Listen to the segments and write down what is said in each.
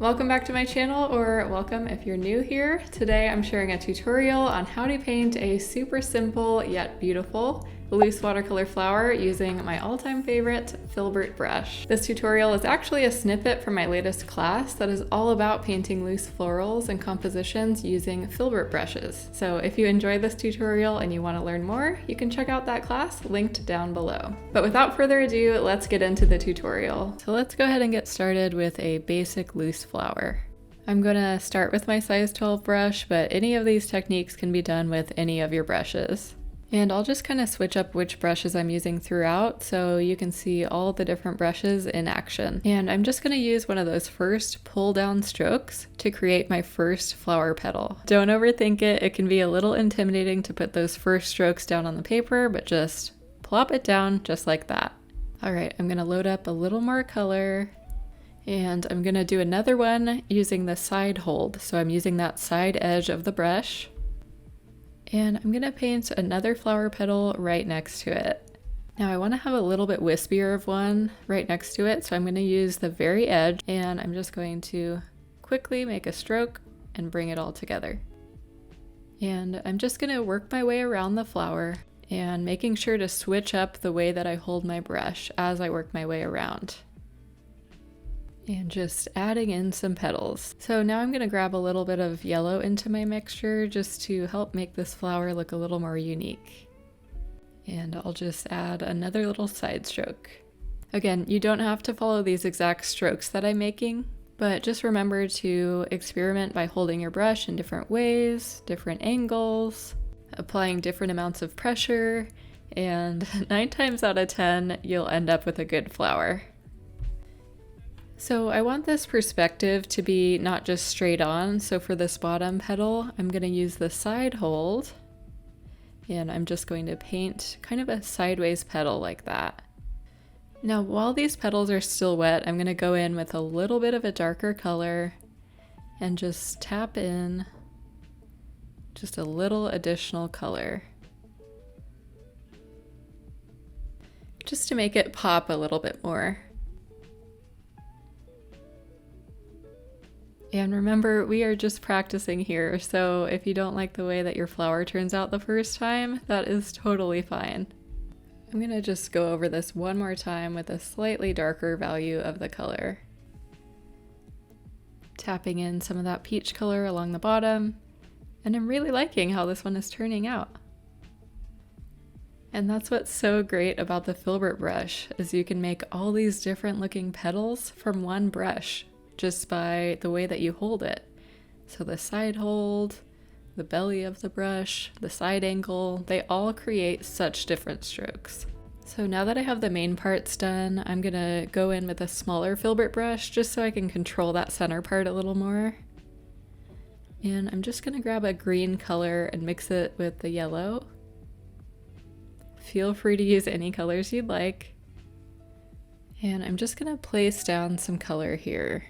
Welcome back to my channel, or welcome if you're new here. Today I'm sharing a tutorial on how to paint a super simple yet beautiful loose watercolor flower using my all-time favorite Filbert brush. This tutorial is actually a snippet from my latest class that is all about painting loose florals and compositions using Filbert brushes. So if you enjoyed this tutorial and you want to learn more, you can check out that class linked down below. But without further ado, let's get into the tutorial. So let's go ahead and get started with a basic loose flower. I'm gonna start with my size 12 brush, but any of these techniques can be done with any of your brushes. And I'll just kind of switch up which brushes I'm using throughout so you can see all the different brushes in action. And I'm just going to use one of those first pull down strokes to create my first flower petal. Don't overthink it. It can be a little intimidating to put those first strokes down on the paper, but just plop it down just like that. All right, I'm going to load up a little more color. And I'm going to do another one using the side hold. So I'm using that side edge of the brush. And I'm gonna paint another flower petal right next to it. Now I wanna have a little bit wispier of one right next to it, so I'm gonna use the very edge and I'm just going to quickly make a stroke and bring it all together. And I'm just gonna work my way around the flower and making sure to switch up the way that I hold my brush as I work my way around. And just adding in some petals. So now I'm going to grab a little bit of yellow into my mixture just to help make this flower look a little more unique. And I'll just add another little side stroke. Again, you don't have to follow these exact strokes that I'm making, but just remember to experiment by holding your brush in different ways, different angles, applying different amounts of pressure, and 9 times out of 10, you'll end up with a good flower. So I want this perspective to be not just straight on, so for this bottom petal, I'm going to use the side hold, and I'm just going to paint kind of a sideways petal like that. Now while these petals are still wet, I'm going to go in with a little bit of a darker color and just tap in just a little additional color, just to make it pop a little bit more. And remember, we are just practicing here, so if you don't like the way that your flower turns out the first time, that is totally fine. I'm gonna just go over this one more time with a slightly darker value of the color. Tapping in some of that peach color along the bottom, and I'm really liking how this one is turning out. And that's what's so great about the Filbert brush, is you can make all these different looking petals from one brush, just by the way that you hold it. So the side hold, the belly of the brush, the side angle, they all create such different strokes. So now that I have the main parts done, I'm gonna go in with a smaller Filbert brush just so I can control that center part a little more. And I'm just gonna grab a green color and mix it with the yellow. Feel free to use any colors you'd like. And I'm just gonna place down some color here.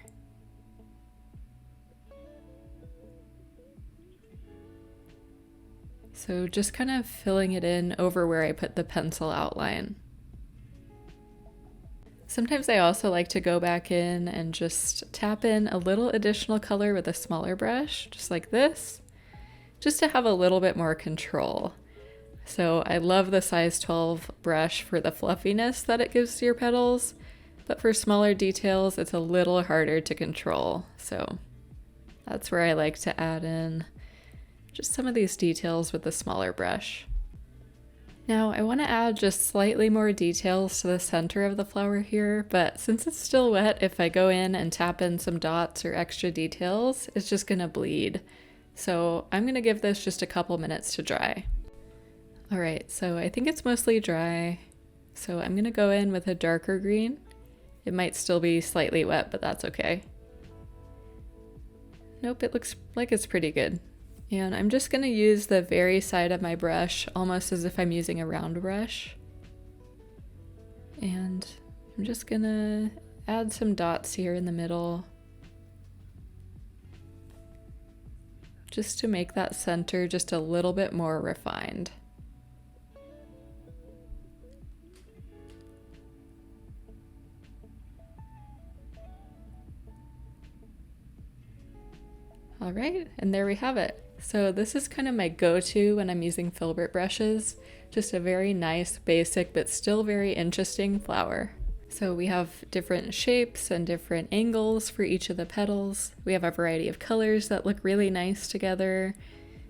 So just kind of filling it in over where I put the pencil outline. Sometimes I also like to go back in and just tap in a little additional color with a smaller brush, just like this, just to have a little bit more control. So I love the size 12 brush for the fluffiness that it gives to your petals, but for smaller details, it's a little harder to control. So that's where I like to add in just some of these details with the smaller brush. Now I want to add just slightly more details to the center of the flower here, but since it's still wet, if I go in and tap in some dots or extra details, it's just gonna bleed. So I'm gonna give this just a couple minutes to dry. All right, so I think it's mostly dry. So I'm gonna go in with a darker green. It might still be slightly wet, but that's okay. Nope, it looks like it's pretty good. And I'm just going to use the very side of my brush, almost as if I'm using a round brush. And I'm just going to add some dots here in the middle, just to make that center just a little bit more refined. All right, and there we have it. So this is kind of my go-to when I'm using Filbert brushes. Just a very nice, basic, but still very interesting flower. So we have different shapes and different angles for each of the petals. We have a variety of colors that look really nice together.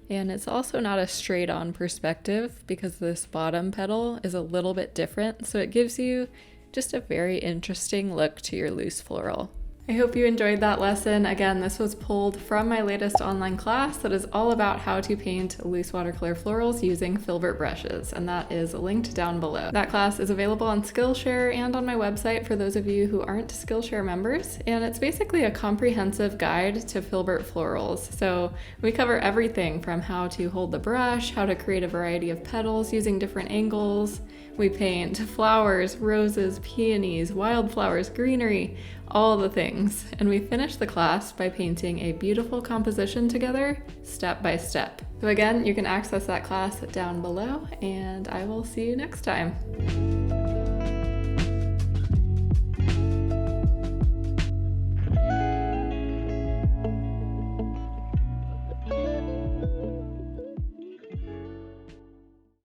And it's also not a straight-on perspective because this bottom petal is a little bit different. So it gives you just a very interesting look to your loose floral. I hope you enjoyed that lesson. Again, this was pulled from my latest online class that is all about how to paint loose watercolor florals using Filbert brushes, and that is linked down below. That class is available on Skillshare and on my website for those of you who aren't Skillshare members, and it's basically a comprehensive guide to Filbert florals. So we cover everything from how to hold the brush, how to create a variety of petals using different angles. We paint flowers, roses, peonies, wildflowers, greenery, all the things. And we finish the class by painting a beautiful composition together, step by step. So again, you can access that class down below, and I will see you next time.